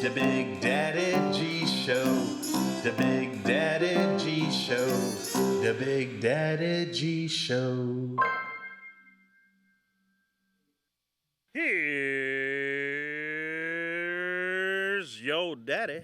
The Big Daddy G Show. The Big Daddy G Show. The Big Daddy G Show. Here's your daddy.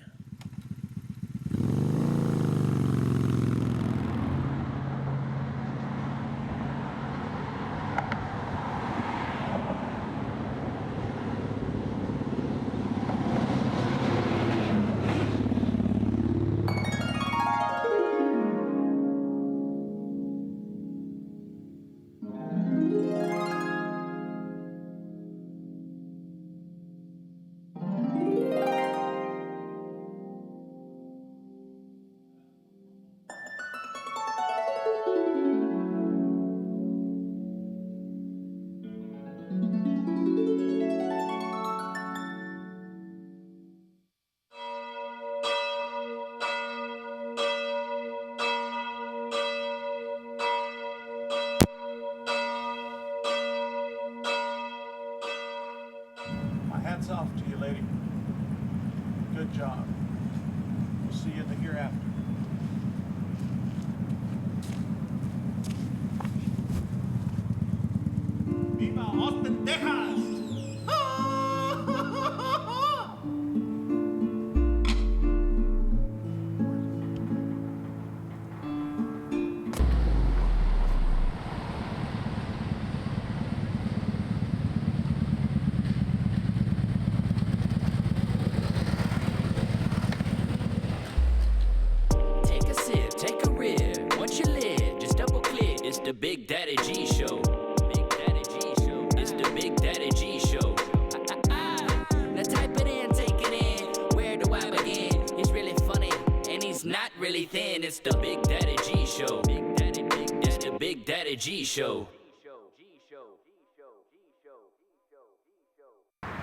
Hats off to you, lady. Good job. We'll see you in the hereafter. Viva Austin, Texas! The Big Daddy G Show. Big Daddy G Show. It's the Big Daddy G Show. Now type it in, take it in. Where do I begin? He's really funny and he's not really thin. It's the Big Daddy G Show. Big Daddy, Big Daddy. It's the Big Daddy G Show.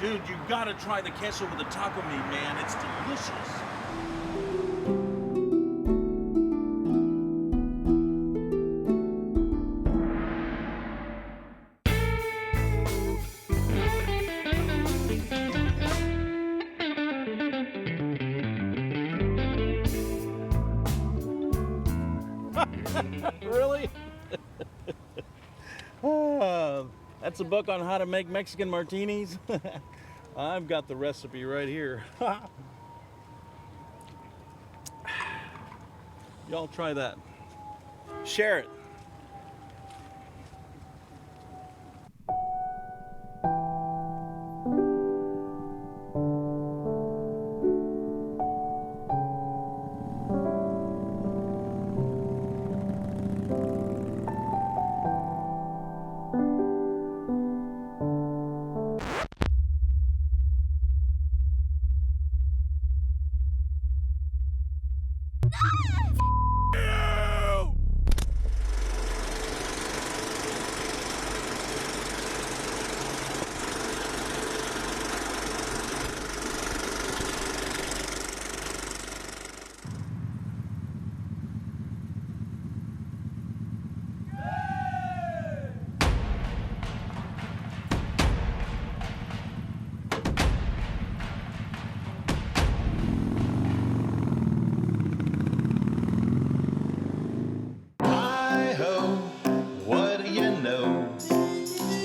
Dude, you gotta try the queso with the taco meat, man. It's delicious. Really? That's a book on how to make Mexican martinis. I've got the recipe right here. Y'all try that. Share it.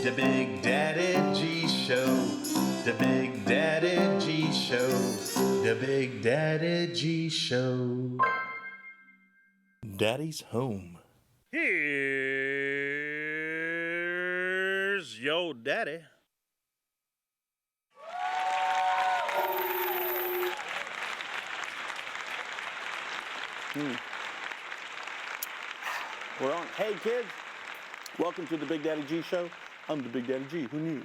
The Big Daddy G Show. The Big Daddy G Show. The Big Daddy G Show. Daddy's home. Here's your daddy. We're on. Hey, kids. Welcome to the Big Daddy G Show. I'm the Big Daddy G. Who knew?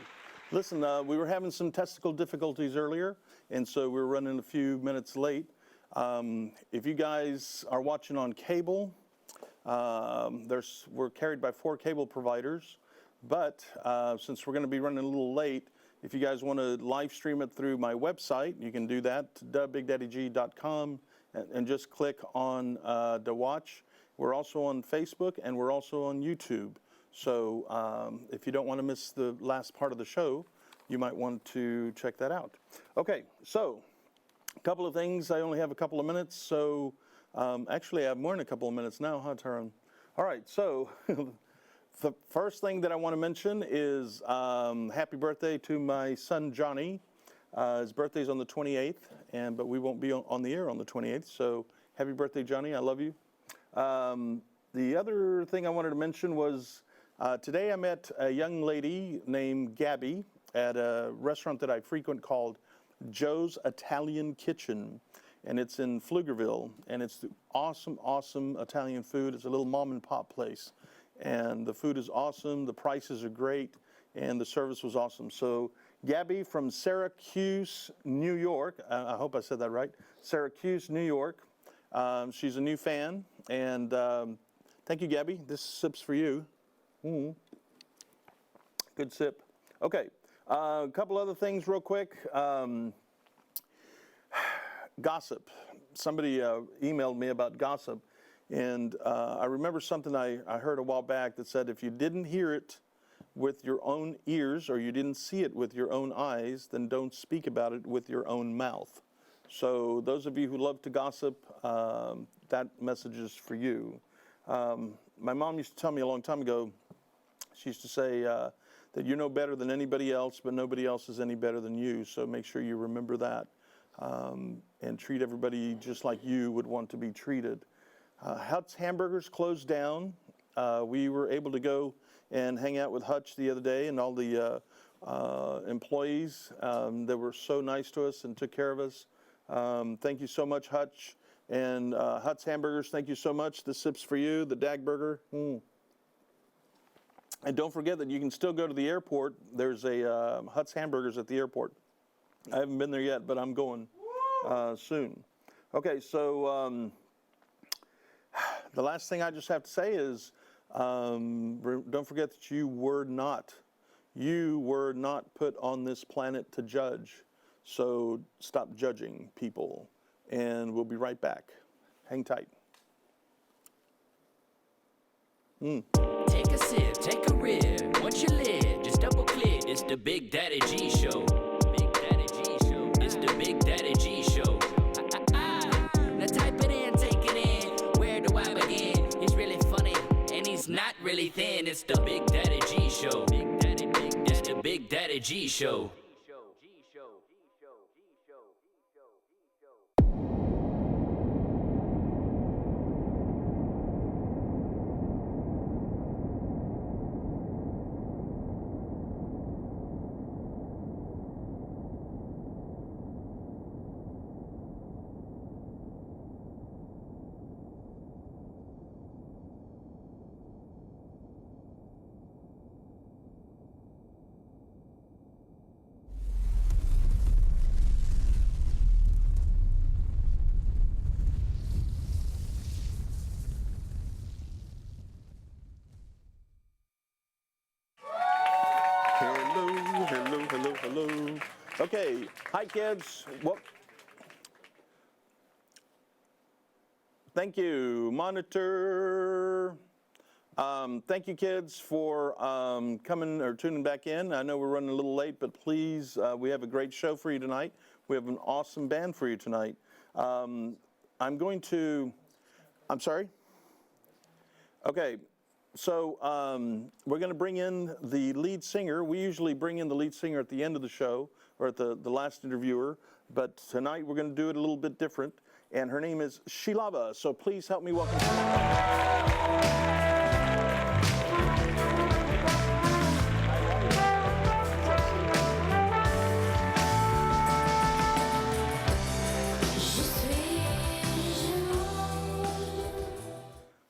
Listen, we were having some technical difficulties earlier, and so we're running a few minutes late. If you guys are watching on cable, we're carried by 4 cable providers, but since we're going to be running a little late, if you guys want to live stream it through my website, you can do that, bigdaddyg.com, and just click on the watch. We're also on Facebook, and we're also on YouTube. So if you don't want to miss the last part of the show, you might want to check that out. Okay, so A couple of things. I only have a couple of minutes, so actually I have more than a couple of minutes now, huh, Taran? All right, so the first thing that I want to mention is happy birthday to my son Johnny. His birthday's on the 28th, but we won't be on the air on the 28th, so happy birthday, Johnny. I love you. The other thing I wanted to mention was today I met a young lady named Gabby at a restaurant that I frequent called Joe's Italian Kitchen, and it's in Pflugerville, and it's awesome, awesome Italian food. It's a little mom and pop place, and the food is awesome, the prices are great, and the service was awesome. So Gabby from Syracuse, New York, I hope I said that right, Syracuse, New York. She's a new fan, and thank you, Gabby. This sip's for you. Good sip. Okay, a couple other things real quick. Gossip. Somebody emailed me about gossip, and I remember something I heard a while back that said if you didn't hear it with your own ears or you didn't see it with your own eyes, then don't speak about it with your own mouth. So those of you who love to gossip, that message is for you. My mom used to tell me a long time ago, she used to say that you know better than anybody else, but nobody else is any better than you. So make sure you remember that and treat everybody just like you would want to be treated. Hut's Hamburgers closed down. We were able to go and hang out with Hutch the other day and all the employees that were so nice to us and took care of us. Thank you so much, Hutch. And Hut's Hamburgers, thank you so much. The sip's for you, the Dag Burger. And don't forget that you can still go to the airport. There's a Hut's Hamburgers at the airport. I haven't been there yet, but I'm going soon. Okay, so the last thing I just have to say is don't forget that you were not put on this planet to judge. So stop judging people, and we'll be right back. Hang tight. Take a sip, take a rip. Once you live, just double click. It's the Big Daddy G Show. Big Daddy G Show. It's the Big Daddy G Show. Now type it in, take it in. Where do I begin? He's really funny, and he's not really thin. It's the Big Daddy G Show. Big Daddy, it's the Big Daddy G Show. Hello. Okay, hi kids. Well, thank you, monitor. Thank you kids for coming or tuning back in. I know we're running a little late, but please, we have a great show for you tonight. We have an awesome band for you tonight. I'm sorry? Okay. So we're going to bring in the lead singer. We usually bring in the lead singer at the end of the show or at the last interviewer, but tonight we're going to do it a little bit different, and her name is SHEiLAVA. So please help me welcome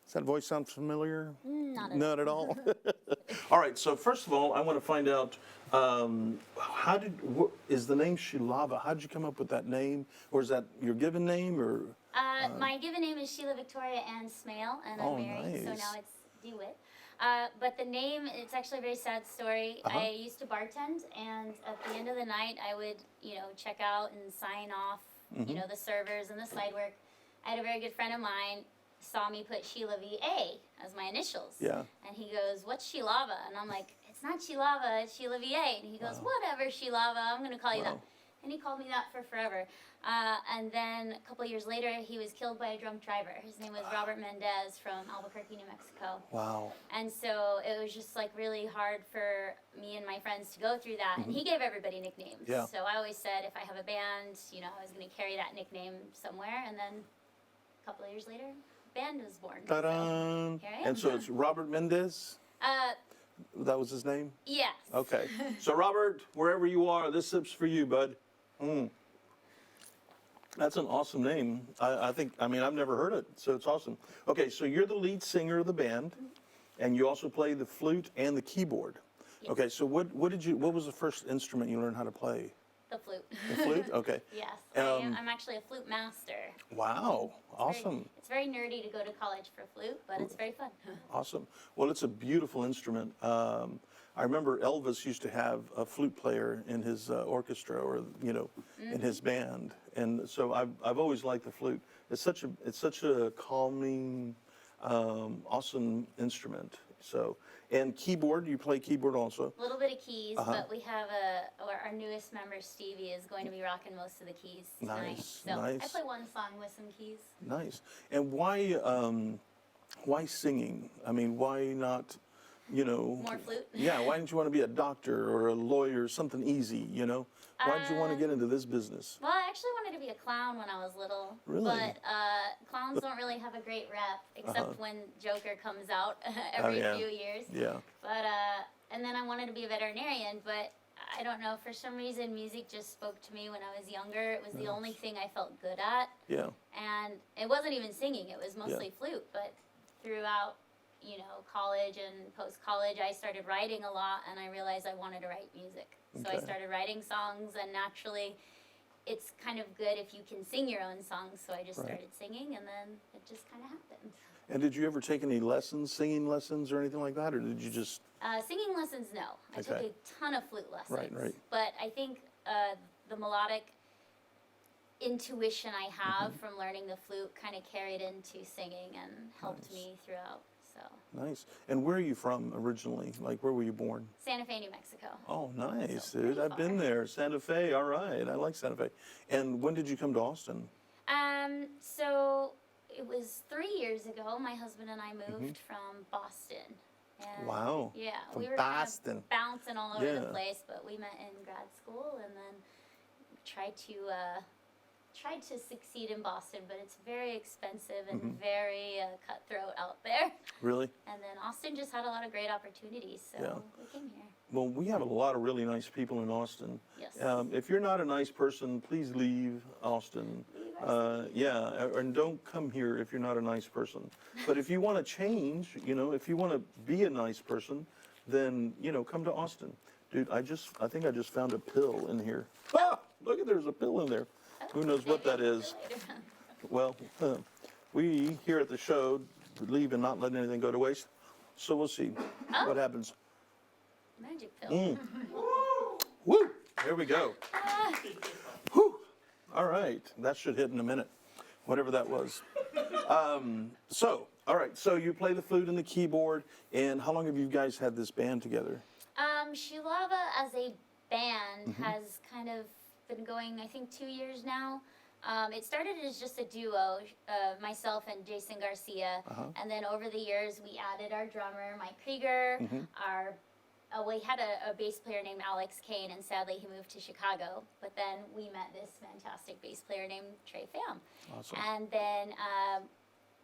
Does that voice sound familiar? Not at all. All right, so first of all, I want to find out, is the name SHEiLAVA, how did you come up with that name? Or is that your given name? Or? My given name is Sheila Victoria Ann Smale, and I'm married, nice. so now it's DeWitt. But the name, it's actually a very sad story. I used to bartend, and at the end of the night, I would, check out and sign off, the servers and the side work. I had a very good friend of mine saw me put SHEiLAVA as my initials. Yeah. And he goes, "What's SHEiLAVA?" And I'm like, "It's not SHEiLAVA, it's SHEiLAVA." And he goes, "Whatever, SHEiLAVA, I'm going to call you that." And he called me that for forever. And then a couple years later, he was killed by a drunk driver. His name was Robert Mendez from Albuquerque, New Mexico. Wow. And so it was just like really hard for me and my friends to go through that. And he gave everybody nicknames. Yeah. So I always said if I have a band, you know, I was going to carry that nickname somewhere. And then a couple of years later, band was born. Ta-da! So here I am. And so it's Robert Mendez? That was his name? Yes. Okay. So Robert, wherever you are, this sip's for you, bud. That's an awesome name. I think, I mean, I've never heard it, so it's awesome. Okay, so you're the lead singer of the band, and you also play the flute and the keyboard. Yes. Okay, so what was the first instrument you learned how to play? The flute. The flute? Okay. Yes. I'm actually a flute master. Wow, awesome. It's very nerdy to go to college for flute, but it's very fun. Awesome. Well, it's a beautiful instrument. I remember Elvis used to have a flute player in his orchestra, or in his band, and so I've always liked the flute. It's such a calming, awesome instrument. So, and keyboard, you play keyboard also? A little bit of keys, but we have our newest member, Stevie, is going to be rocking most of the keys tonight. Nice, So nice. I play one song with some keys. Nice. And why singing? I mean, why not, More flute? Yeah, why didn't you want to be a doctor or a lawyer, something easy, Why did you want to get into this business? Well, I actually wanted to be a clown when I was little. Really? But clowns don't really have a great rep, except when Joker comes out every yeah. few years. Yeah. But, and then I wanted to be a veterinarian, but I don't know, for some reason music just spoke to me when I was younger. It was the only thing I felt good at. Yeah. And it wasn't even singing, it was mostly flute. But throughout, college and post-college, I started writing a lot, and I realized I wanted to write music. So I Okay. started writing songs, and naturally, it's kind of good if you can sing your own songs. So I just Right. started singing, and then it just kind of happened. And did you ever take any lessons, singing lessons or anything like that, or did you just? Singing lessons, no. I took Okay. a ton of flute lessons. Right. But I think the melodic intuition I have from learning the flute kind of carried into singing and helped me throughout. So Nice. And where are you from originally? Like, where were you born? Santa Fe, New Mexico. Oh, nice, So, dude. pretty I've been far. there. Santa Fe. All right. I like Santa Fe. And when did you come to Austin? So it was 3 years ago. My husband and I moved from Boston. And Wow. Yeah, From we were Boston. kind of bouncing all over Yeah. the place, but we met in grad school and then tried to succeed in Boston, but it's very expensive and very cutthroat out there. Really? And then Austin just had a lot of great opportunities, so Yeah. we came here. Well, we have a lot of really nice people in Austin. Yes. If you're not a nice person, please leave Austin. And don't come here if you're not a nice person. But if you want to change, if you want to be a nice person, then, come to Austin. Dude, I think I just found a pill in here. Ah, look there's a pill in there. Who knows what that is? Well, we here at the show believe in not letting anything go to waste. So we'll see what happens. Magic pill. Woo! There we go. Whew. All right. That should hit in a minute, whatever that was. All right. So you play the flute and the keyboard. And how long have you guys had this band together? SHEiLAVA as a band has kind of been going, I think, 2 years now. It started as just a duo, myself and Jason Garcia, and then over the years we added our drummer, Mike Krieger, we had a bass player named Alex Kane, and sadly he moved to Chicago, but then we met this fantastic bass player named Trey Pham. Awesome. And then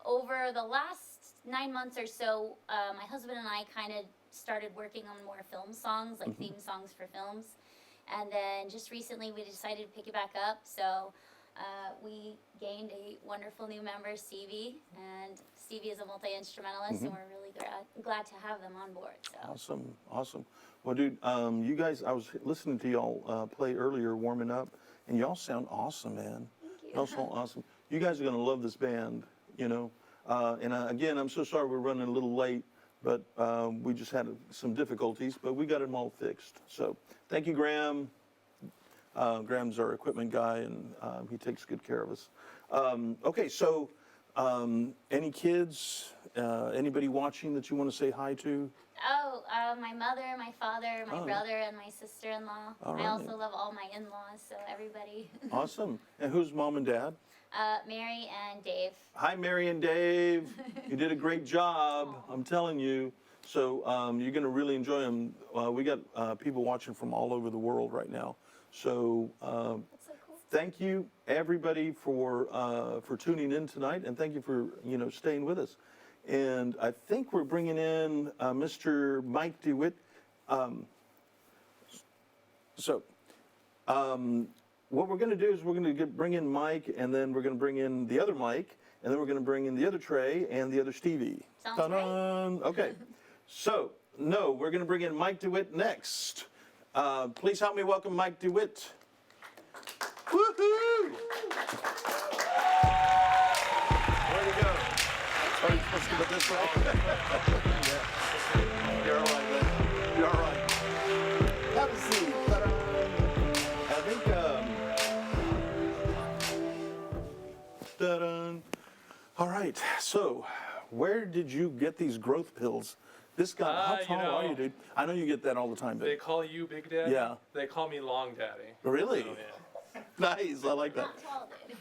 over the last 9 months or so, my husband and I kind of started working on more film songs, like theme songs for films. And then just recently we decided to pick it back up. So we gained a wonderful new member, Stevie. And Stevie is a multi-instrumentalist, and we're really glad to have them on board. So. Awesome. Well, dude, you guys, I was listening to y'all play earlier, warming up, and y'all sound awesome, man. Thank you. Y'all sound awesome. You guys are going to love this band, And again, I'm so sorry we're running a little late, but we just had some difficulties, but we got them all fixed. So thank you, Graham. Graham's our equipment guy, and he takes good care of us. Okay, so Any kids? Anybody watching that you want to say hi to? Oh, my mother, my father, my brother, and my sister-in-law. All I right. also love all my in-laws, so everybody. Awesome. And who's mom and dad? Mary and Dave. Hi, Mary and Dave. You did a great job. I'm telling you. So you're going to really enjoy them. We got people watching from all over the world right now. So That's so cool. thank you, everybody, for tuning in tonight, and thank you for staying with us. And I think we're bringing in Mr. Mike DeWitt. What we're going to do is we're going to bring in Mike, and then we're going to bring in the other Mike, and then we're going to bring in the other Trey and the other Stevie. Sounds Ta-da! Okay. So, no, we're going to bring in Mike DeWitt next. Please help me welcome Mike DeWitt. Woohoo! Where to go? Are you supposed to go this way? Yeah. You're all right, man. You're all right. Have a seat. Ta-da! I think, ta-da. All right, so where did you get these growth pills? This guy, how tall are you, dude? I know you get that all the time, They but call you Big Daddy? Yeah. They call me Long Daddy. really? So, yeah. Nice, I like that. Not tall, dude.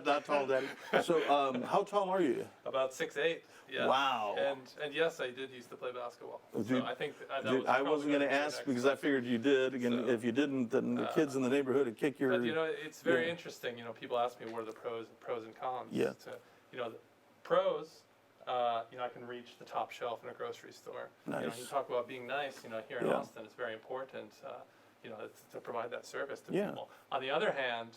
Not tall, daddy. So, how tall are you? About 6'8". Yeah. Wow. And yes, I did used to play basketball. Dude, so I think that Dude, was I probably wasn't going to be the ask next because I question. figured you did. Again, So, if you didn't, then the kids in the neighborhood would kick your. But it's very yeah. interesting. People ask me what are the pros and cons. Yeah. The pros. I can reach the top shelf in a grocery store. Nice. You talk about being nice. Here in Yeah. Austin, it's very important. To provide that service to Yeah. people. On the other hand,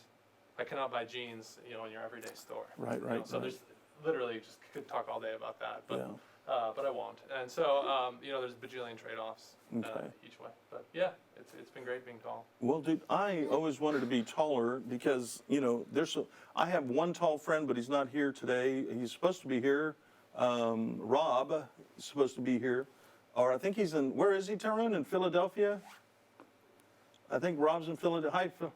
I cannot buy jeans, in your everyday store. Right, So right. there's literally just could talk all day about that, but Yeah. but I won't. And so there's a bajillion trade-offs Okay. each way. But yeah, it's been great being tall. Well, dude, I always wanted to be taller because I have one tall friend, but he's not here today. He's supposed to be here. Rob is supposed to be here, or I think he's in. Where is he, Tyrone? In Philadelphia. I think Rob's in Philadelphia.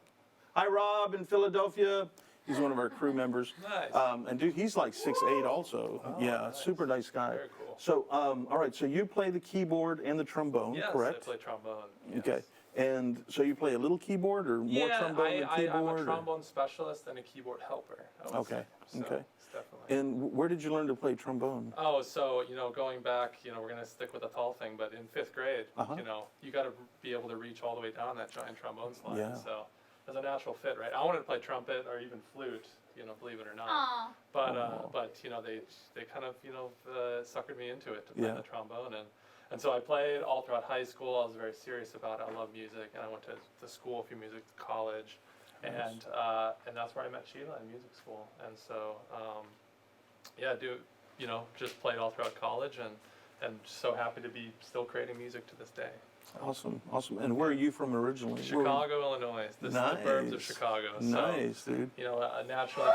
Hi, Rob in Philadelphia. He's one of our crew members. Nice. And dude, he's like 6'8" also. yeah, nice. super nice guy. Very cool. So, all right. So you play the keyboard and the trombone, Yes, correct? I play trombone. Yes. Okay. And so you play a little keyboard or more trombone than keyboard? I'm a or- trombone specialist and a keyboard helper. I would Okay, say. So, okay. Definitely. And where did you learn to play trombone? Oh, so going back, we're gonna stick with the tall thing, but in 5th grade, Uh-huh. you got to be able to reach all the way down that giant trombone slide. Yeah. So there's a natural fit, right? I wanted to play trumpet or even flute, believe it or not. Aw. But Oh. they kind of suckered me into it to play Yeah. the trombone, and so I played all throughout high school. I was very serious about it. I love music, and I went to school for music, college, and that's where I met Sheila in music school. And so just played all throughout college, and so happy to be still creating music to this day. Awesome, awesome. And where are you from originally? Chicago, Illinois, the suburbs of Chicago. So, Nice, dude. naturally.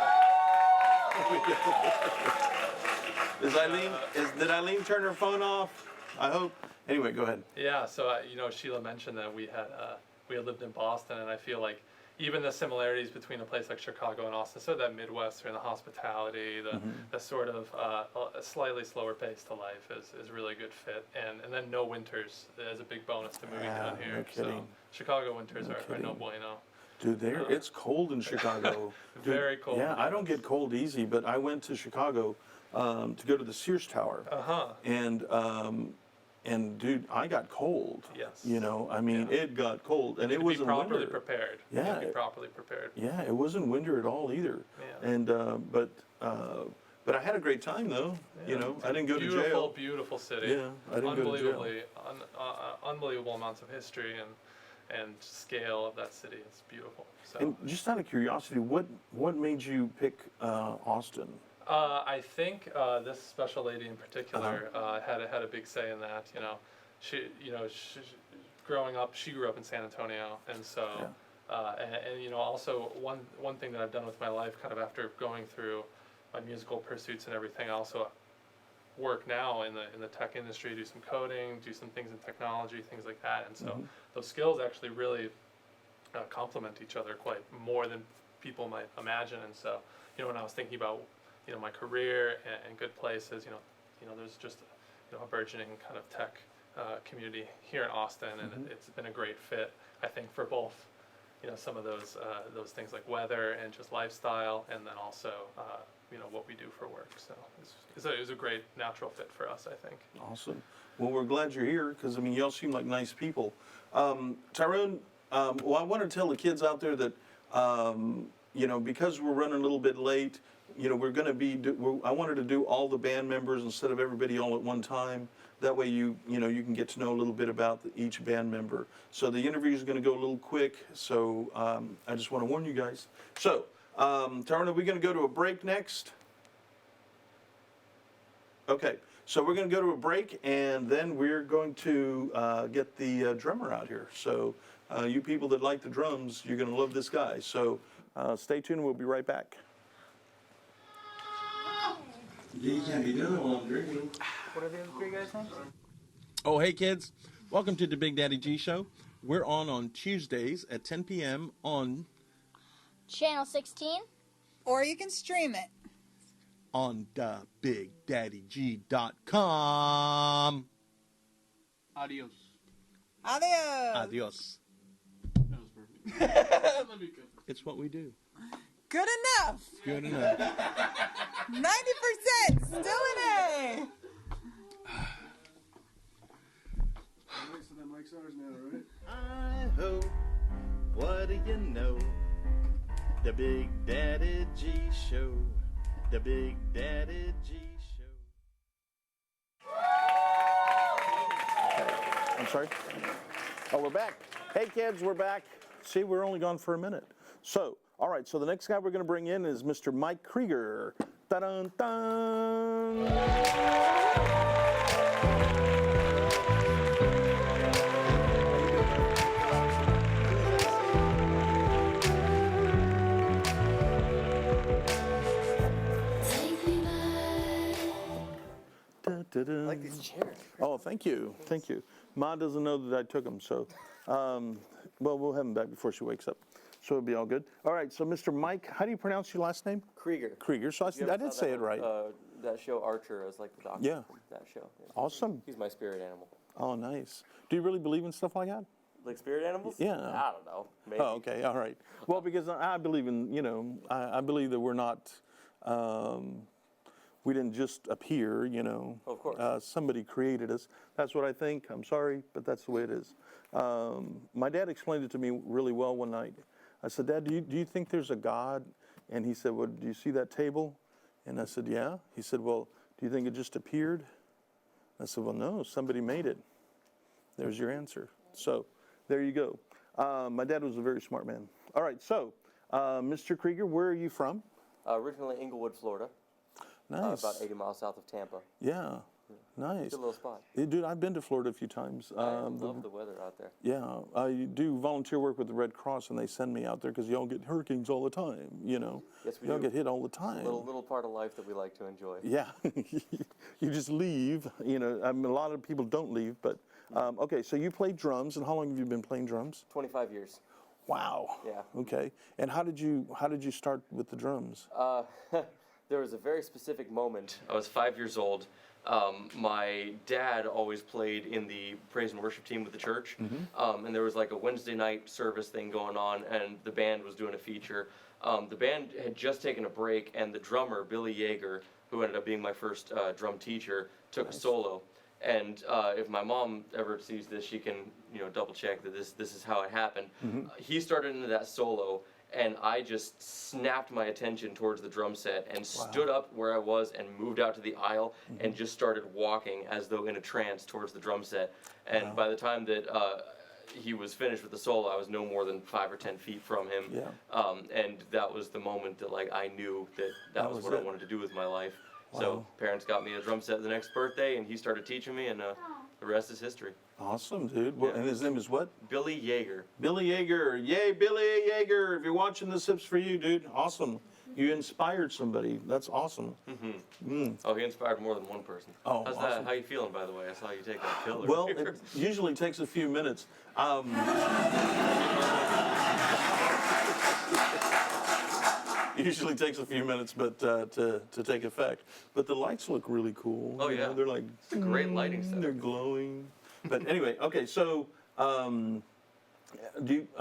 Did Eileen turn her phone off? I hope. Anyway, go ahead. Yeah, so Sheila mentioned that we had lived in Boston, and I feel like even the similarities between a place like Chicago and Austin, so that Midwestern, the hospitality, the sort of a slightly slower pace to life is really a good fit, and then no winters is a big bonus to moving down here. No So kidding. Chicago winters are no kidding. bueno. Dude, it's cold in Chicago. Dude, Very cold, Yeah, I don't yes. get cold easy, but I went to Chicago to go to the Sears Tower. And dude, I got cold. Yes. I mean, Yeah. it got cold, and it To be wasn't properly winter. prepared. Yeah. You have to be properly prepared. Yeah, it wasn't winter at all either. Yeah. And but I had a great time though. I didn't go to Beautiful, jail. beautiful city. Yeah, I didn't go to jail. Unbelievable amounts of history and scale of that city. It's beautiful. So And just out of curiosity, what made you pick Austin? I think this special lady in particular had a big say in that. She growing up, she grew up in San Antonio, and so and also one thing that I've done with my life, kind of after going through my musical pursuits and everything, I also work now in the tech industry, do some coding, do some things in technology, things like that, and so those skills actually really complement each other quite more than people might imagine. And so when I was thinking about my career and good places. There's just a burgeoning kind of tech community here in Austin, and it's been a great fit, I think, for both some of those things like weather and just lifestyle, and then also what we do for work. So it was a great natural fit for us, I think. Awesome. Well, we're glad you're here because, y'all seem like nice people. Tyrone, well, I want to tell the kids out there that, because we're running a little bit late, we're going to be, I wanted to do all the band members instead of everybody all at one time. That way you can get to know a little bit about each band member. So the interview is going to go a little quick, so I just want to warn you guys. So, Tyrone, are we going to go to a break next? Okay, so we're going to go to a break, and then we're going to get the drummer out here. So you people that like the drums, you're going to love this guy. So stay tuned, we'll be right back. You can't be doing it while I'm drinking. What are the other three guys' names? Oh, hey kids, welcome to the Big Daddy G Show. We're on Tuesdays at 10 p.m. on Channel 16. Or you can stream it. on thebigdaddygg.com. Adios. Adios. Adios. That was perfect. Let me go. It's what we do. Good enough. Good enough. 90%. Still an A. Alright, so that mic's ours now, right? I hope, what do you know? The Big Daddy G Show. The Big Daddy G Show. I'm sorry? Oh, we're back. Hey, kids, we're back. See, we're only gone for a minute. So, all right, so the next guy we're going to bring in is Mr. Mike Krieger. Ta-dun-dun! I like these chairs. Oh, thank you. Thank you. Ma doesn't know that I took them, so, well, we'll have them back before she wakes up. So it'll be all good. All right, so Mr. Mike, how do you pronounce your last name? Krieger. Krieger. So I did say it right. That show Archer, I was like the doctor Yeah. from that show. Yeah. Awesome. He's my spirit animal. Oh, nice. Do you really believe in stuff like that? Like spirit animals? Yeah. I don't know. Maybe. Oh, okay. All right. Well, because I believe in, I believe that we're not, we didn't just appear, Of course. Somebody created us. That's what I think. I'm sorry, but that's the way it is. My dad explained it to me really well one night. I said, Dad, do you think there's a God? And he said, well, do you see that table? And I said, yeah. He said, well, do you think it just appeared? I said, well, no, somebody made it. There's your answer. So there you go. My dad was a very smart man. All right, so Mr. Krieger, where are you from? Originally Inglewood, Florida. Nice. About 80 miles south of Tampa. Yeah, nice. Good little spot. Dude, I've been to Florida a few times. I love the weather out there. Yeah, I do volunteer work with the Red Cross, and they send me out there because y'all get hurricanes all the time, Yes, we y'all do. get hit all the time. Little part of life that we like to enjoy. Yeah, you just leave, a lot of people don't leave, but, okay, so you played drums, and how long have you been playing drums? 25 years. Wow. Yeah. Okay, and how did you start with the drums? There was a very specific moment. I was 5 years old. My dad always played in the praise and worship team with the church. And there was like a Wednesday night service thing going on, and the band was doing a feature. The band had just taken a break, and the drummer, Billy Yeager, who ended up being my first drum teacher, took a solo. And if my mom ever sees this, she can double check that this is how it happened. He started into that solo, and I just snapped my attention towards the drum set and stood up where I was and moved out to the aisle and just started walking as though in a trance towards the drum set. And by the time that he was finished with the solo, I was no more than 5 or 10 feet from him. Yeah. And that was the moment that I knew that was what I wanted to do with my life. So parents got me a drum set the next birthday, and he started teaching me, and the rest is history. Awesome, dude. Well, and his name is what? Billy Yeager. Billy Yeager. Yay, Billy Yeager. If you're watching, this tip's for you, dude. Awesome. You inspired somebody. That's awesome. Oh, he inspired more than one person. Oh, How's awesome. that? How you feeling, by the way? I saw you take that pill. Well, it usually takes a few minutes. usually takes a few minutes, but to take effect. But the lights look really cool. Oh, you know, yeah. they're like It's a great lighting setup. They're glowing. But anyway, okay. So, are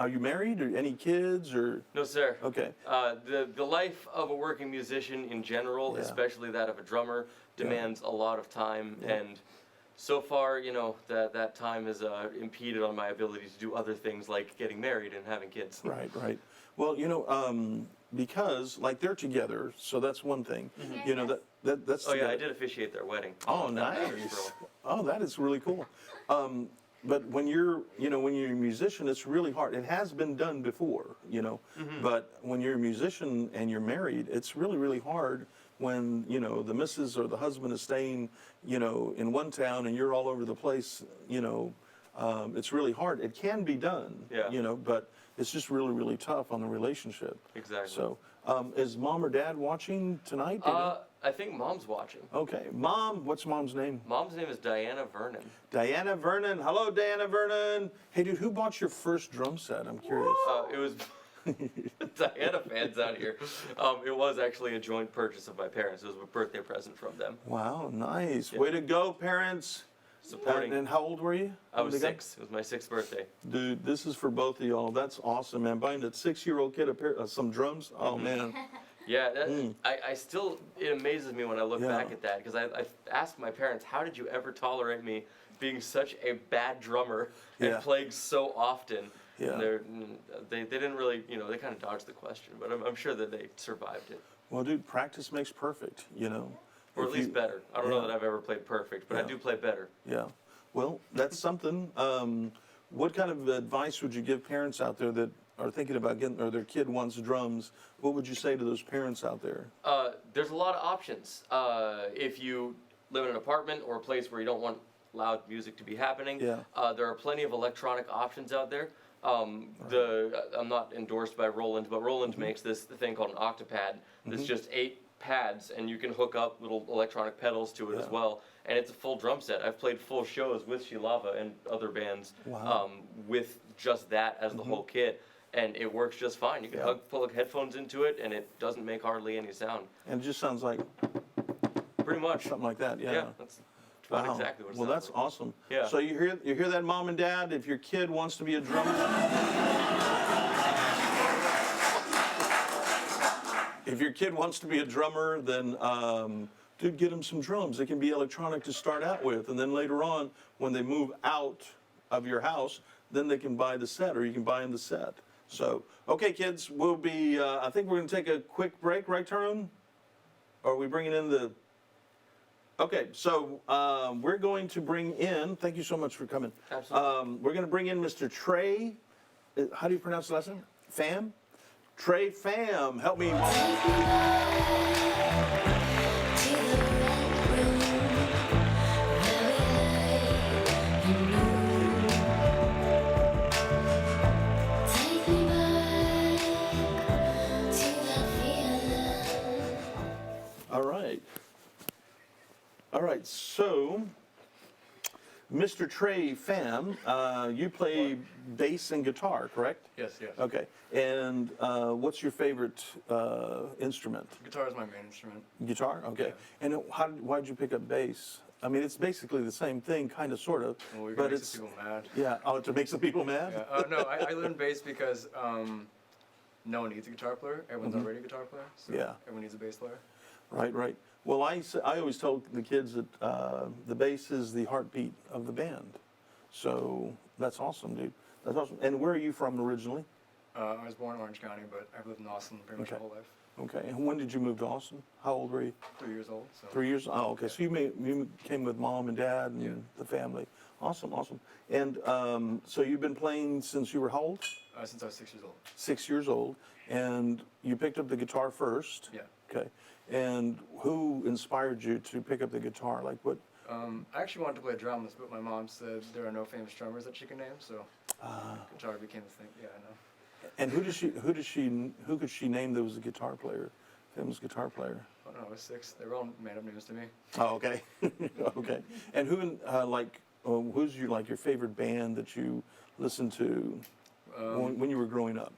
you married or any kids or? No, sir. Okay. The life of a working musician in general, Yeah. especially that of a drummer, demands a lot of time, Yeah. and so far, you know, that time is impeded on my ability to do other things like getting married and having kids. Right, right. Well, you know, because like they're together, so that's one thing. You know that's. Oh yeah, I together. did officiate their wedding. Oh, That matters, nice. bro. Oh, that is really cool. But when you're a musician, it's really hard. It has been done before, you know. But when you're a musician and you're married, it's really, really hard when, you know, the missus or the husband is staying, you know, in one town and you're all over the place, you know. It's really hard. It can be done, Yeah. you know, but it's just really, really tough on the relationship. Exactly. So, is mom or dad watching tonight? Do you know? I think Mom's watching. Okay. Mom, what's mom's name? Mom's name is Diana Vernon. Diana Vernon. Hello, Diana Vernon. Hey, dude, who bought your first drum set? I'm curious. It was Diana fans out here. It was actually a joint purchase of my parents. It was a birthday present from them. Wow, nice. Yeah. Way to go, parents. Supporting. And how old were you? I was when they got- 6. It was my 6th birthday. Dude, this is for both of y'all. That's awesome, man. Buying that 6-year-old kid some drums. Oh, man. Yeah, I still, it amazes me when I look Yeah. back at that, because I asked my parents, how did you ever tolerate me being such a bad drummer and Yeah. playing so often? Yeah. And they didn't really, you know, they kind of dodged the question, but I'm sure that they survived it. Well, dude, practice makes perfect, you know. Or at If least you- better. I don't know yeah. that I've ever played perfect, but I Yeah. do play better. Yeah. Well, that's something. What kind of advice would you give parents out there that are thinking about getting, or their kid wants drums? What would you say to those parents out there? There's a lot of options. If you live in an apartment or a place where you don't want loud music to be happening, Yeah. there are plenty of electronic options out there. I'm not endorsed by Roland, but Roland Mm-hmm. makes this thing called an octopad. That's just 8 pads, and you can hook up little electronic pedals to it as Yeah. well. And it's a full drum set. I've played full shows with SHEiLAVA and other bands Wow. with just that as the whole kit. And it works just fine. You can Yeah. plug headphones into it, and it doesn't make hardly any sound. And it just sounds like Pretty much. something like that. Yeah. Yeah, that's about Wow. exactly what it Well, sounds that's like. awesome. Yeah. So you hear that, mom and dad? If your kid wants to be a drummer, if your kid wants to be a drummer, then dude, get them some drums. They can be electronic to start out with, and then later on, when they move out of your house, then they can buy the set, or you can buy them the set. So, okay, kids, we'll be. I think we're going to take a quick break, right, Tyrone? Or are we bringing in the? Okay, so we're going to bring in. Thank you so much for coming. Absolutely. We're going to bring in Mr. Trey. How do you pronounce the last name? Pham. Trey Pham, help me. All right, so Mr. Trey Pham, you play bass and guitar, correct? Yes, yes. Okay, and what's your favorite instrument? Guitar is my main instrument. Guitar, okay. And why'd you pick up bass? I mean, it's basically the same thing, kind of, sort of, Well, we but can make it's, some people mad. yeah, oh, to make some people mad? Yeah. No, I learned bass because no one needs a guitar player. Everyone's already a guitar player. So Yeah. everyone needs a bass player. Right, right. Well, I always tell the kids that the bass is the heartbeat of the band. So that's awesome, dude. That's awesome. And where are you from originally? I was born in Orange County, but I've lived in Austin pretty much my Okay. whole life. Okay. And when did you move to Austin? How old were you? 3 years old. So 3 years? Oh, okay. So you came with mom and dad and Yeah. the family. Awesome, awesome. And so you've been playing since you were how old? since I was 6 years old. 6 years old. And you picked up the guitar first? Yeah. Okay. And who inspired you to pick up the guitar? Like what? I actually wanted to play drums, but my mom said there are no famous drummers that she can name, so guitar became the thing. Yeah, I know. And who could she name that was a guitar player, famous guitar player? I don't know, I was 6. They were all made-up names to me. Oh, okay, okay. And who's your favorite band that you listened to when you were growing up?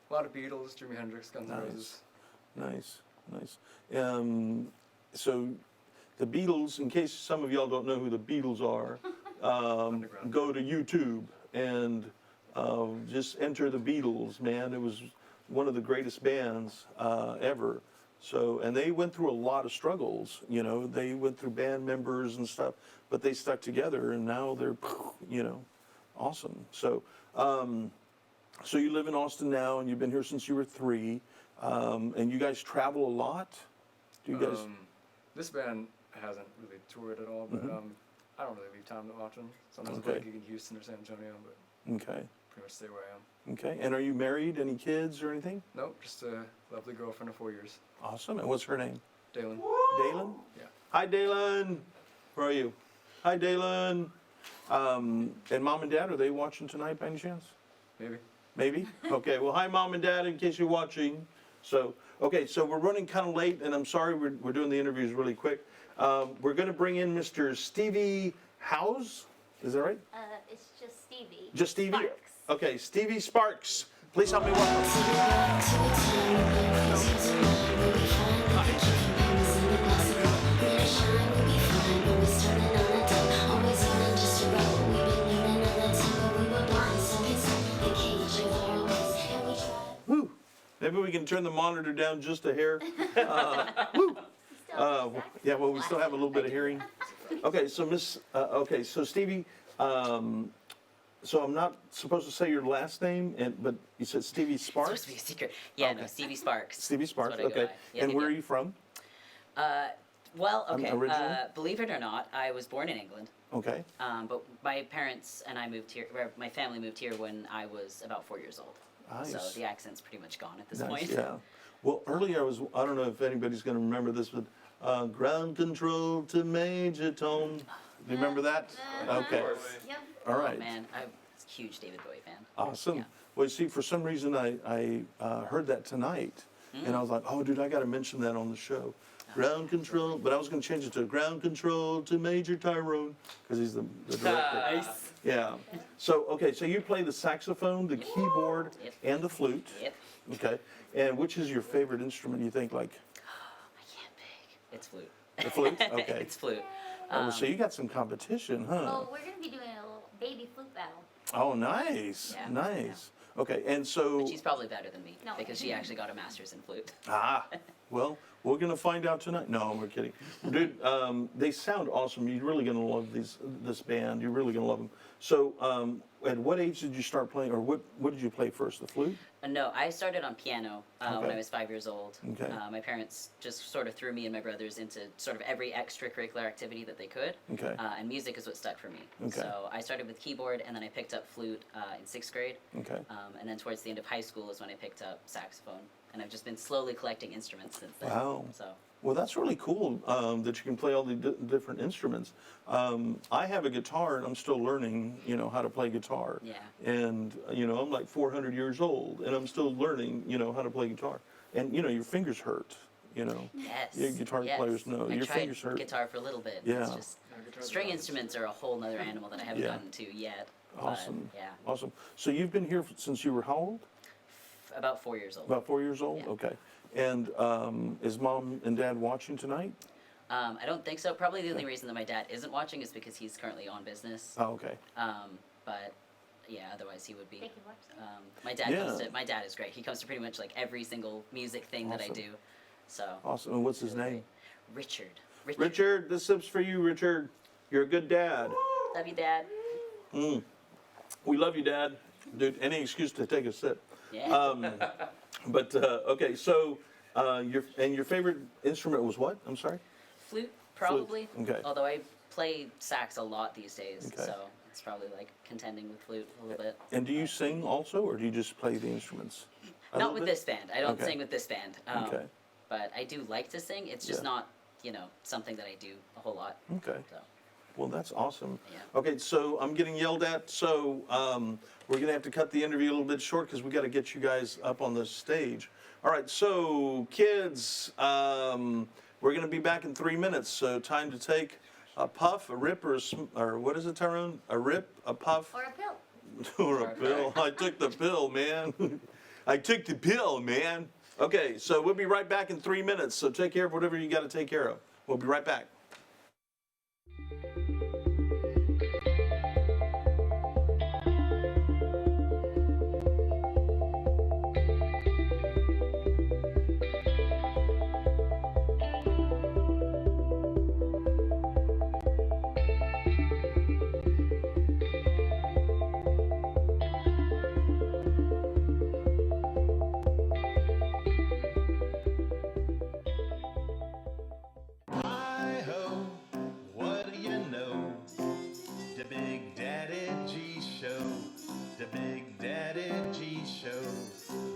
A lot of Beatles, Jimi Hendrix, Guns N' Nice. Roses. Nice, nice. So the Beatles, in case some of y'all don't know who the Beatles are, go to YouTube and just enter the Beatles, man. It was one of the greatest bands ever. So, and they went through a lot of struggles, you know, they went through band members and stuff, but they stuck together and now they're, you know, awesome. So, so you live in Austin now and you've been here since you were 3, and you guys travel a lot? Do you guys? This band hasn't really toured at all, but I don't really leave time to watch them. Sometimes I play a gig in Houston or San Antonio, but Okay, pretty much stay where I am. okay. And are you married? Any kids or anything? Nope, just a lovely girlfriend of 4 years. Awesome. And what's her name? Dalen. Dalen? Yeah. Hi, Dalen. Where are you? Hi, Dalen. And mom and dad, are they watching tonight by any chance? Maybe. Maybe? Okay, well, hi, mom and dad, in case you're watching. So, okay, so we're running kind of late, and I'm sorry we're doing the interviews really quick. We're going to bring in Mr. Stevie Howes. Is that right? It's just Stevie. Just Stevie? Sparks. Okay, Stevie Sparks. Please help me welcome. Woo. Maybe we can turn the monitor down just a hair. Woo. Yeah, well, we still have a little bit of hearing. Okay, so okay, so Stevie, so I'm not supposed to say your last name, but you said Stevie Sparks? It's supposed to be a secret. Yeah, no, Stevie Sparks. Stevie Sparks, That's what I go okay. by. Yeah, And yeah, where are yeah. you from? Well, okay. Originally? Believe it or not, I was born in England, Okay, but my parents and I moved here. Or my family moved here when I was about 4 years old. nice. So the accent's pretty much gone at this Nice, point. yeah. Well, earlier I don't know if anybody's gonna remember this, but ground control to Major Tom. Do you remember that? Okay, Yep. all Oh right. man, I'm a huge David Bowie fan. Awesome. Yeah. Well, you see, for some reason I heard that tonight, and I was like, oh, dude, I got to mention that on the show. Ground control, but I was going to change it to ground control to Major Tyrone because he's the director. Nice. Yeah. So, okay, so you play the saxophone, the keyboard, Yep. and the flute. Yep. Okay. And which is your favorite instrument? You think like I can't pick. It's flute. the flute? Okay. It's flute. Oh, so you got some competition, huh? Well, we're going to be doing a little baby flute battle. Oh, nice, Yeah. nice. Okay, and so But she's probably better than me No. because she actually got a master's in flute. well, we're gonna find out tonight. No, we're kidding, dude. They sound awesome. You're really gonna love this band. You're really gonna love them. So, at what age did you start playing, or what did you play first? The flute? No, I started on piano when Okay. I was 5 years old. Okay. My parents just sort of threw me and my brothers into sort of every extracurricular activity that they could. Okay. And music is what stuck for me. Okay. So I started with keyboard and then I picked up flute in 6th grade. Okay. And then towards the end of high school is when I picked up saxophone. And I've just been slowly collecting instruments since then. Wow. So Well, that's really cool that you can play all the different instruments. I have a guitar and I'm still learning, you know, how to play guitar. Yeah. And, you know, I'm like 400 years old and I'm still learning, you know, how to play guitar. And, you know, your fingers hurt, you know. yes. Yeah, guitar yes. players know. I Your tried fingers hurt. guitar for a little bit. Yeah. It's just, string instruments are a whole nother animal that I haven't Yeah. gotten to yet. but, Awesome. yeah. Awesome. So you've been here since you were how old? About 4 years old. About 4 years old? Yeah. Okay. And is mom and dad watching tonight? I don't think so. Probably the only reason that my dad isn't watching is because he's currently on business. Oh, okay. But yeah, otherwise he would be. They can watch that. My dad Yeah. comes to. My dad is great. He comes to pretty much like every single music thing that I Awesome. do. So. Awesome. And what's his name? Richard. Richard, this sip's for you, Richard. You're a good dad. Love you, Dad. We love you, Dad. Dude, any excuse to take a sip. Yeah. But, okay, so your favorite instrument was what? I'm sorry? Flute, probably. Okay. Although I play sax a lot these days, Okay. so it's probably like contending with flute a little bit. And do you sing also, or do you just play the instruments? A Not little with bit? this band. I don't Okay. sing with this band. Okay. But I do like to sing. It's just Yeah. not, something that I do a whole lot. Okay. So. Well, that's awesome. Yeah. Okay, so I'm getting yelled at, so we're gonna have to cut the interview a little bit short because we got to get you guys up on the stage. All right, so kids, we're gonna be back in 3 minutes. So time to take a puff, a rip, or what is it, Tyrone? A rip, a puff, Or a pill. or a pill. I took the pill, man. I took the pill, man. Okay, so we'll be right back in 3 minutes. So take care of whatever you got to take care of. We'll be right back. Hi-ho, what do you know? The Big Daddy G Show. The Big Daddy G Show.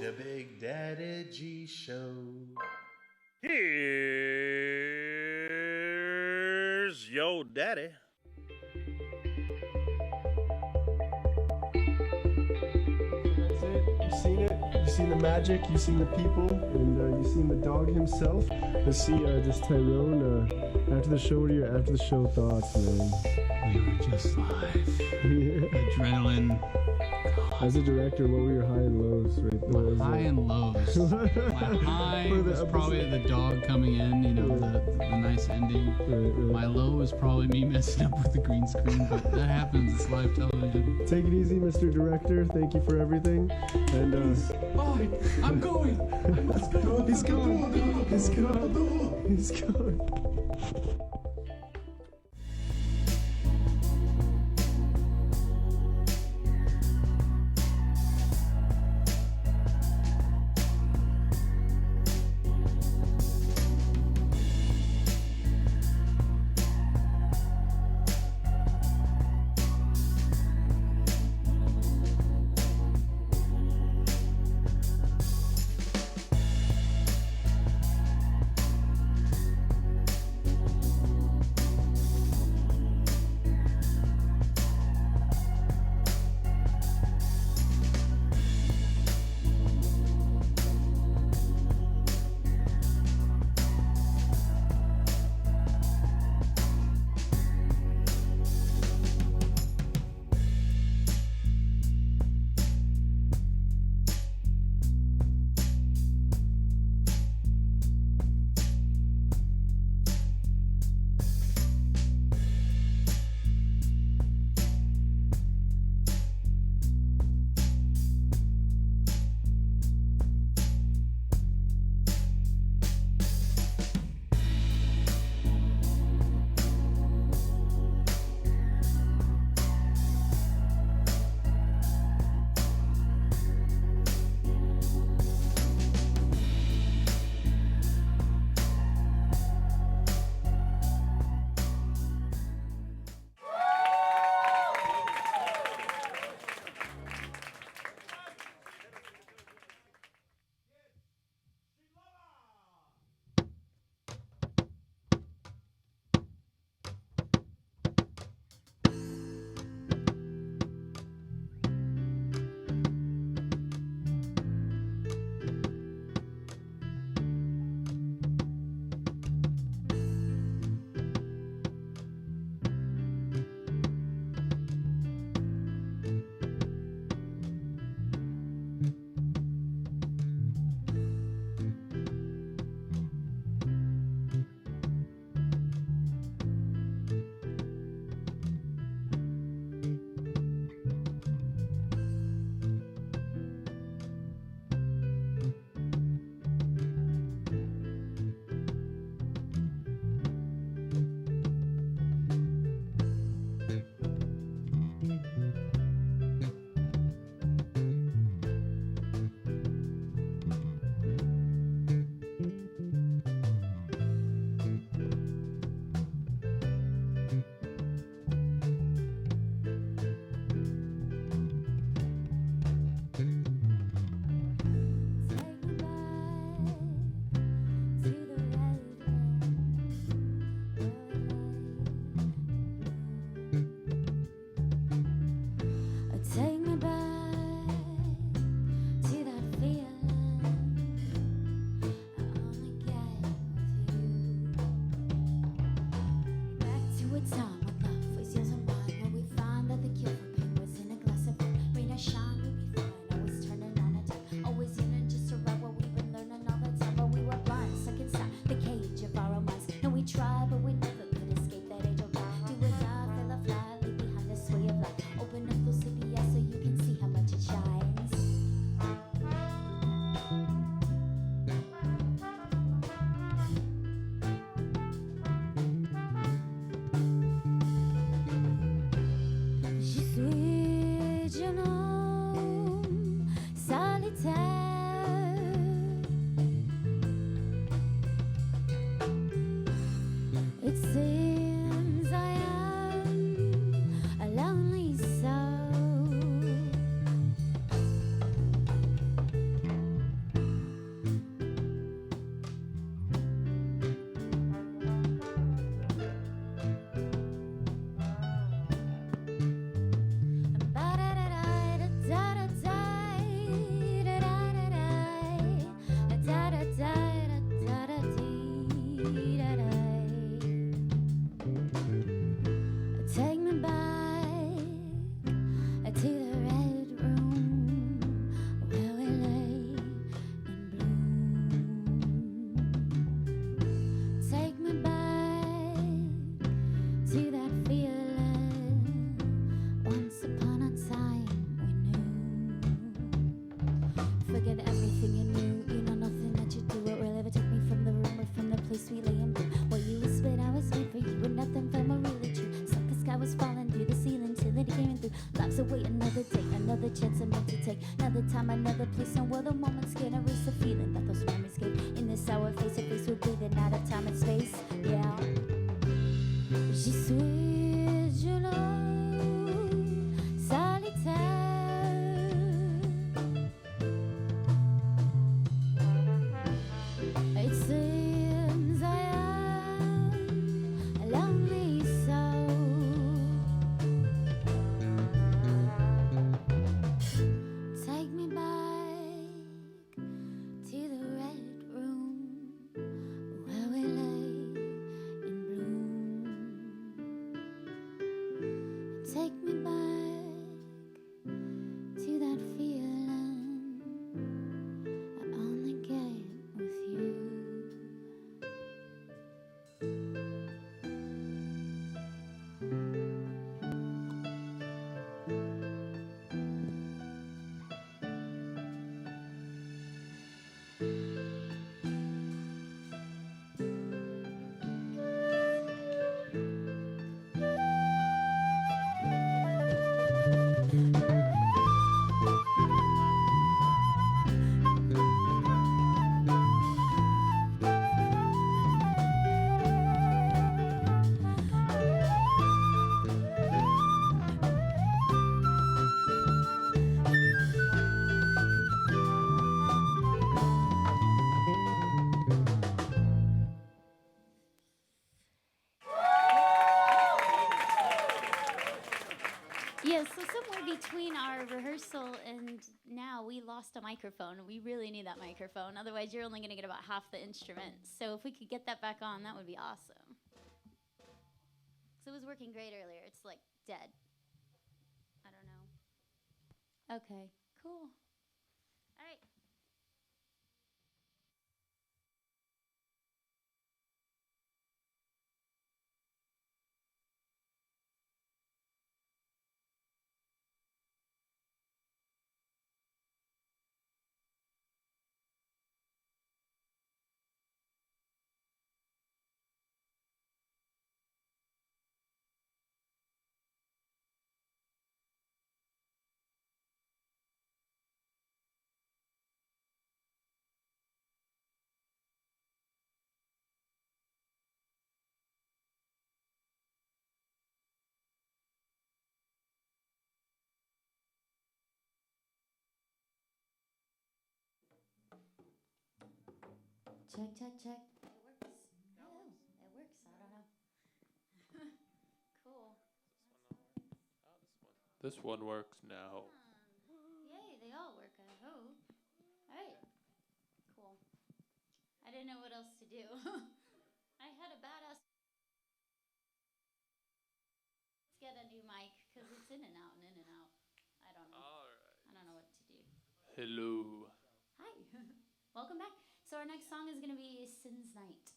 The Big Daddy G Show. Here's your daddy. That's it. You've seen it. You've seen the magic. You've seen the people, and you've seen the dog himself. Let's see, just Tyrone. After the show, what are your after the show thoughts, man? We were just live. Adrenaline. As a director, what were your high and lows right there? High and lows. My high was probably the dog coming in, you know, the nice ending. Right. My low was probably me messing up with the green screen, but that happens. It's live television. Take it easy, Mr. Director. Thank you for everything. And Bye. I'm going. He's going. He's going. He's going. He's going. Take me back to the red room where we lay in bloom. Take me back to that feeling once upon a time we knew. Forget everything you knew, you know nothing that you do. What will ever take me from the room or from the place we lay in blue? What you whispered I was made for you, and nothing felt more really true. Like the sky was falling through the ceiling till it came through. Life's away, another day, another chance I'm meant to take. Another time, another place, and where the moments can erase the feeling that those memories gave. In this hour, face to face, we're breathing out of time and space. Yeah. J'y suis, je solitaire. It seems I am a lonely soul. Take me back to the red room where we lay in bloom. Take me back to that feeling I only get with you. Yeah, so somewhere between our rehearsal and now, we lost a microphone. We really need that microphone. Otherwise, you're only going to get about half the instrument. So if we could get that back on, that would be awesome. So it was working great earlier. It's like dead. I don't know. Okay, cool. All right. Check, check, check. It works. Oh, it works. I don't know. Cool. This one works now. Yay, they all work, I hope. All right. Cool. I didn't know what else to do. I had a badass. Let's get a new mic because it's in and out and in and out. I don't know. All right. I don't know what to do. Hello. Hi. Welcome back. So our next song is going to be Sin's Night.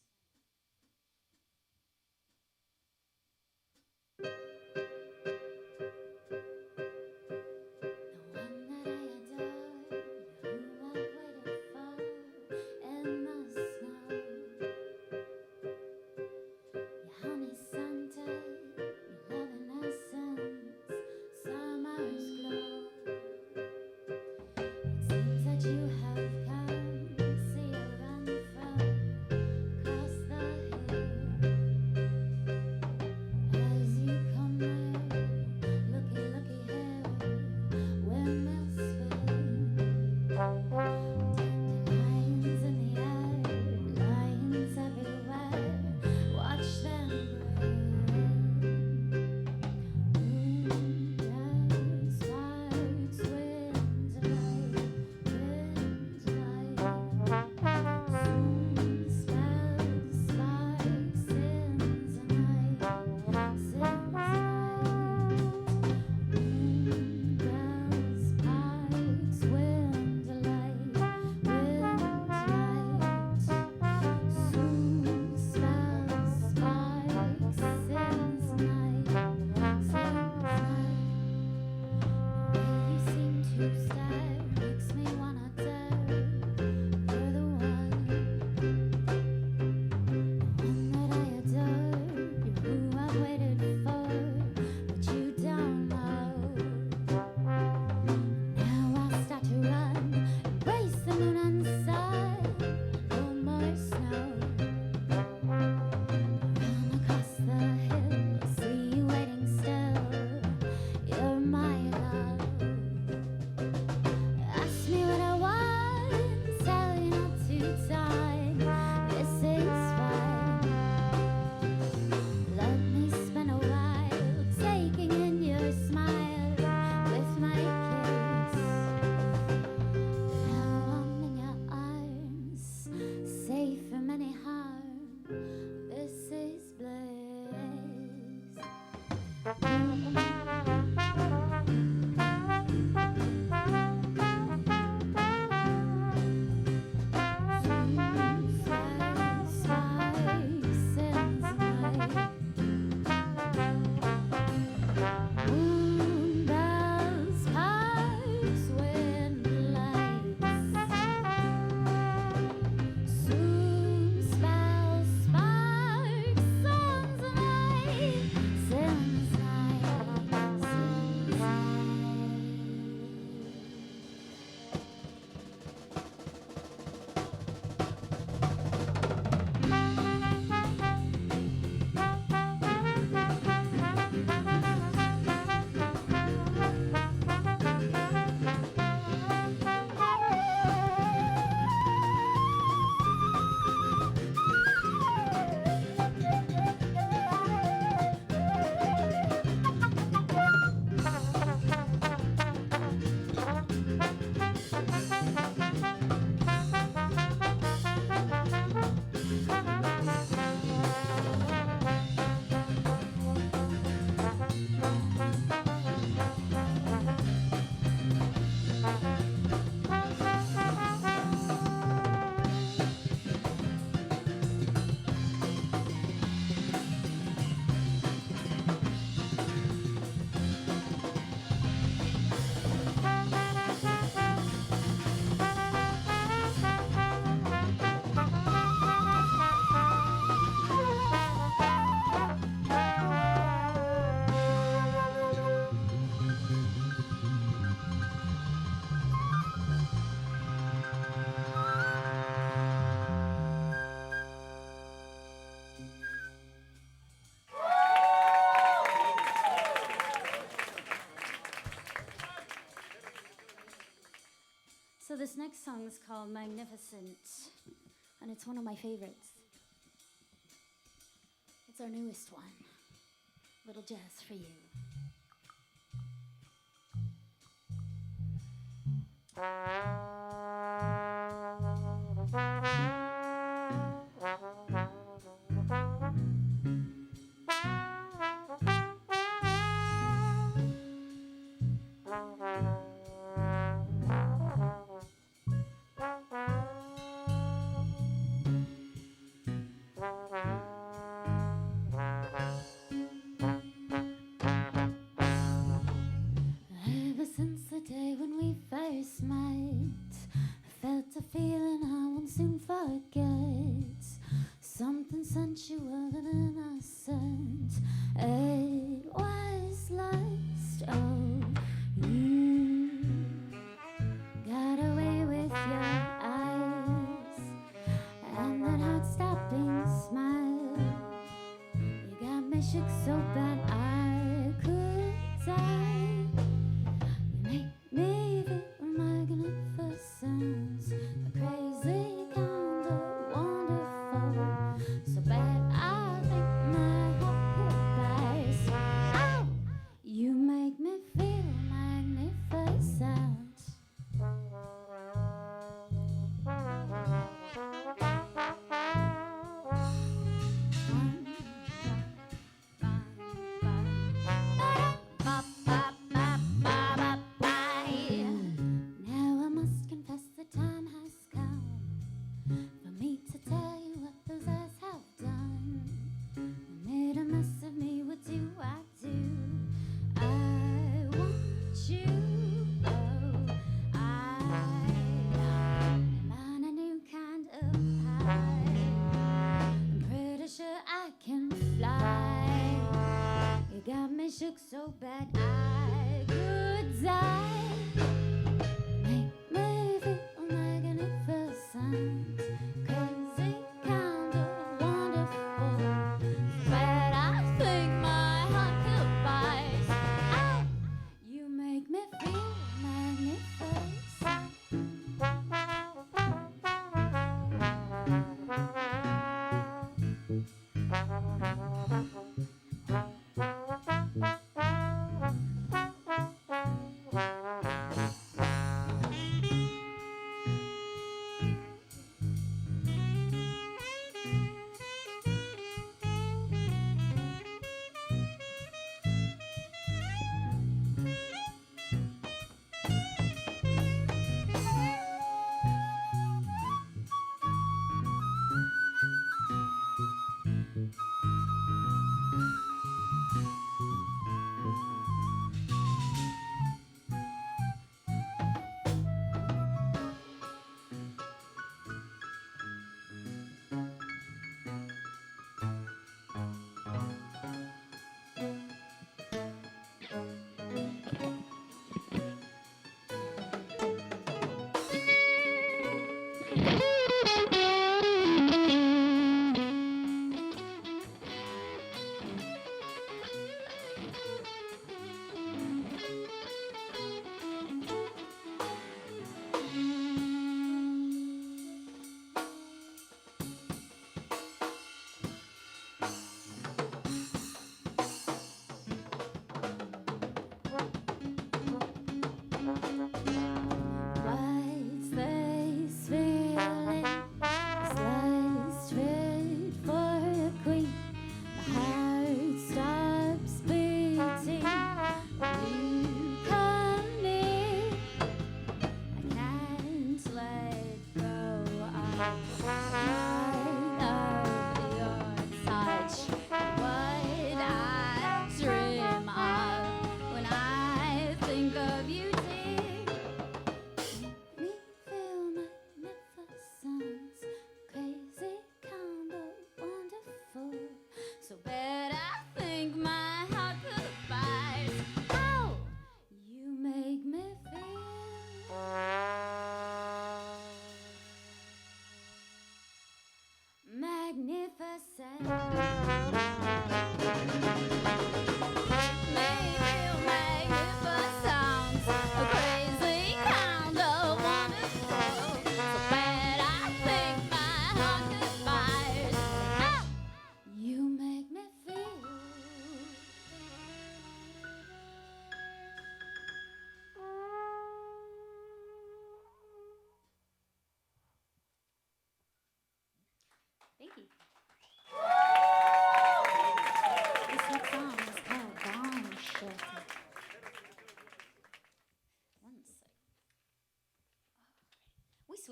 You have come, see a run from this next song is called Magnificent, and it's one of my favorites. It's our newest one. Little jazz for you. Ever since the day when we first met, I felt a feeling I won't soon forget. Something sensual and innocent. It was lust. Oh, you got away with your eyes and that heart-stopping smile. You got me shook so bad I could die. You make me feel magnificent, a crazy kind of wonderful, so bad I think my heart could burst. Oh, you make me feel magnificent. Now I must confess the time has come for me to tell you what those eyes have done. They made a mess of me, what do I do? I want you, oh, I'm on a new kind of high. I'm pretty sure I can fly. You got me shook so bad I could die. Make me feel magnificent, crazy kind of wonderful, but I think my heart could bite. Ah, you make me feel magnificent.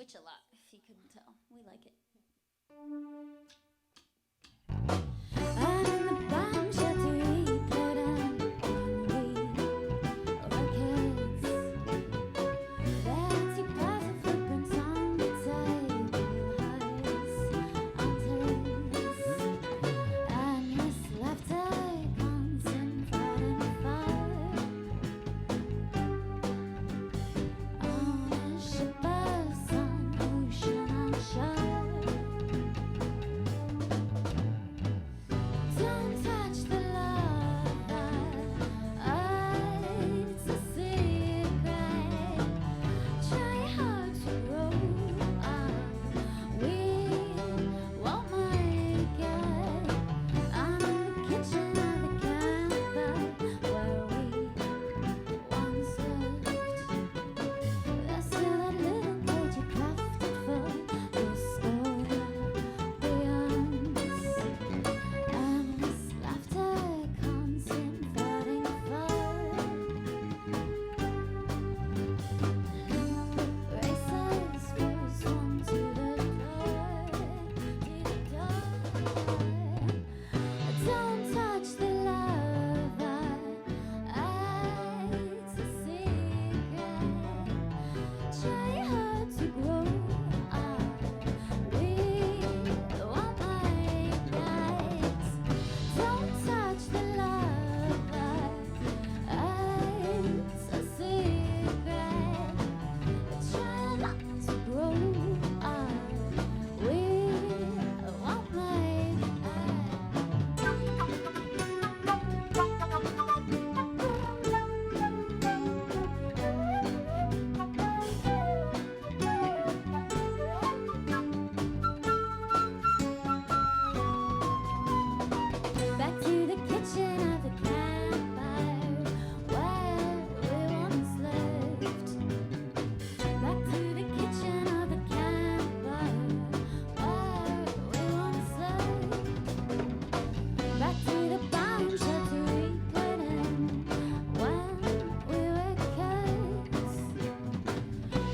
switch a lot, if you couldn't tell. We like it. I'm in the bomb shelter, we put on when we were kids. Fancy plastic footprints on the table, hearts on tips. And this laughter constant fighting fire. On a ship of sun, ocean and shore. Don't touch the lava, it's a secret. Try hard to grow up, we won't make it. I'm in the kitchen of the campfire where we once lived. There's still that little cage you crafted for your scorpions. And this laughter constant fighting fire. Races first one to the door. Don't touch the lava, it's a secret. Try hard to grow up, we won't make it. Don't touch the lava, it's a secret. Try not to grow up, we won't make it. Back to the kitchen of the campfire where we once lived. Back to the kitchen of the campfire where we once lived. Back to the bomb shelter we put in when we were kids.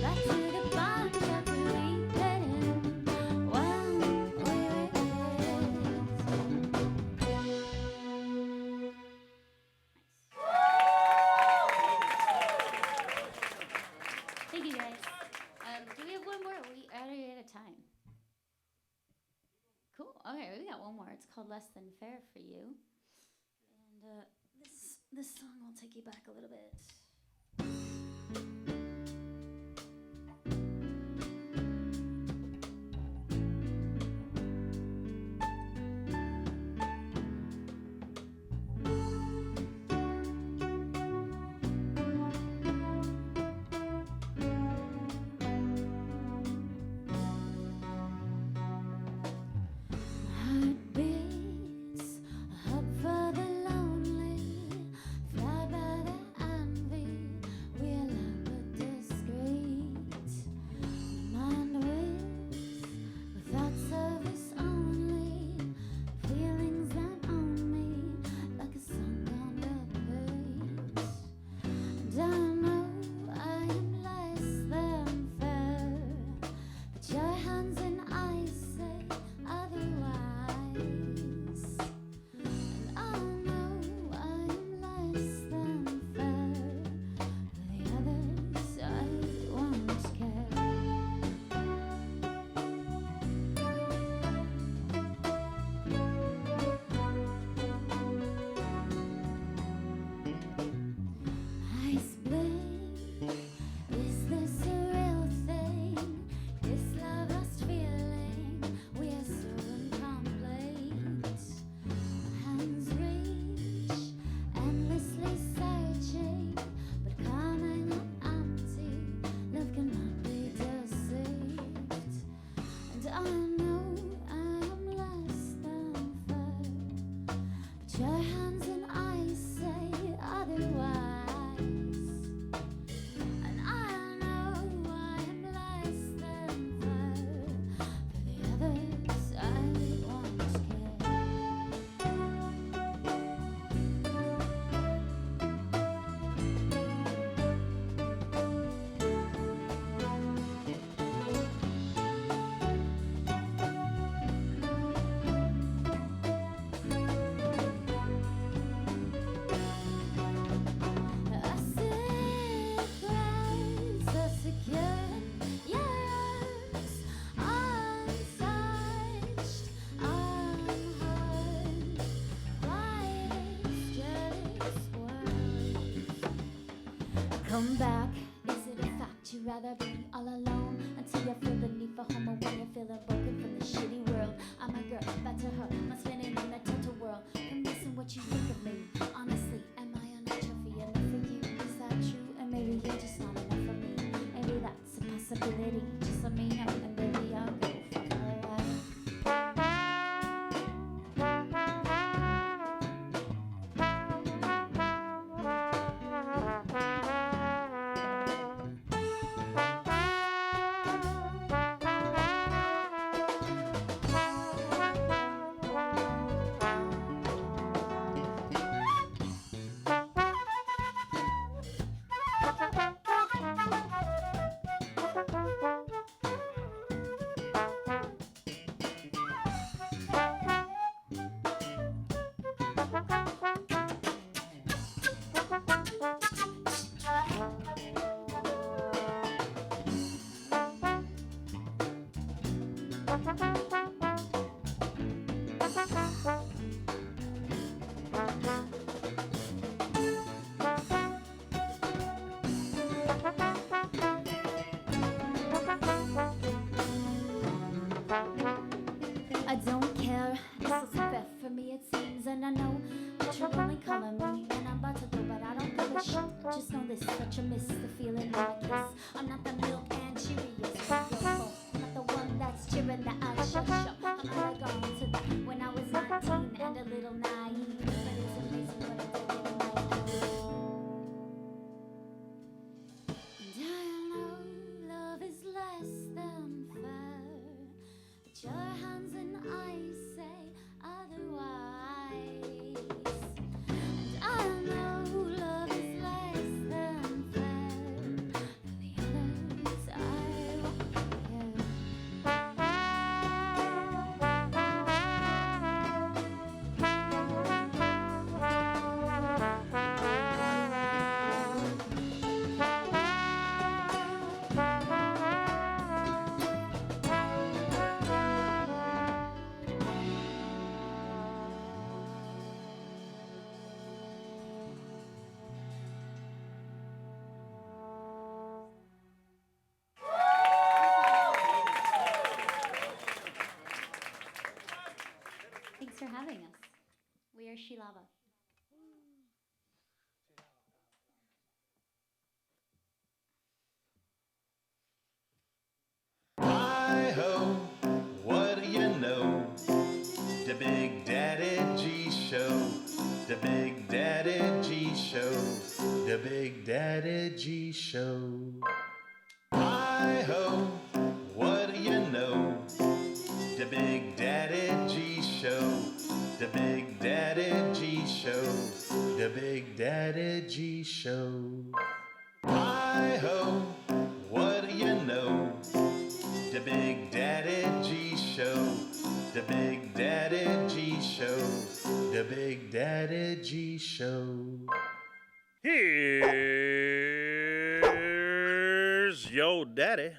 Back to the bomb shelter we put in when we were Thank you guys. Do we have one more? We are out of time. Cool. Okay, we got one more. It's called "Less Than Fair for You," and this song will take you back a little bit. Heart beats, a hub for the lonely, fly by the envy, we're loud but discreet. Mind with thoughts of us only, feelings that own me, like a song on the page. And I know I am less than fair, but your hands and I say otherwise. And I know I am less than fair, but the others I won't care. I split. Is this a real thing? This love lost feeling, we are so incomplete. Hands reach, endlessly searching, but coming up empty. Love cannot be deceived. And I know I am less than fair, but your hands and I say otherwise. And I know I am less than fair, for the others I won't care. Come back. Is it a fact you'd rather be all alone until you feel the need for home, or when you're feeling broken from the shitty world? I'm a girl, back to her, I'm spinning in a total whirl. I'm missing what you think of me. Honestly, am I a trophy enough for you? Is that true? And maybe you're just not enough for me. Maybe that's a possibility. Just let me know, and baby I'll go fuck alright. I don't care, this is fair for me it seems. And I know that you're only calling me when I'm about to go, but I don't give a shit. Just know this, that you miss the feeling when I kiss. I'm not the milk and Cheerios girl, I'm not the one that's cheering the I show. I'm not gone to that when I was 19 and a little naive. But it's amazing what I did in my life. And I know love is less than fair, but your hands and I say otherwise. And I know love is less than fair, for the others I won't care. Thanks for having us. We are SHEiLAVA. Hi-ho, what do you know? The Big Daddy G Show. The Big Daddy G Show. The Big Daddy G Show. Hi-ho, what do you know? The Big Daddy G Show. The Big Daddy G Show. The Big Daddy G Show. Hi-ho, what do you know? The Big Daddy G Show. The Big Daddy G Show. The Big Daddy G Show. Here's your daddy.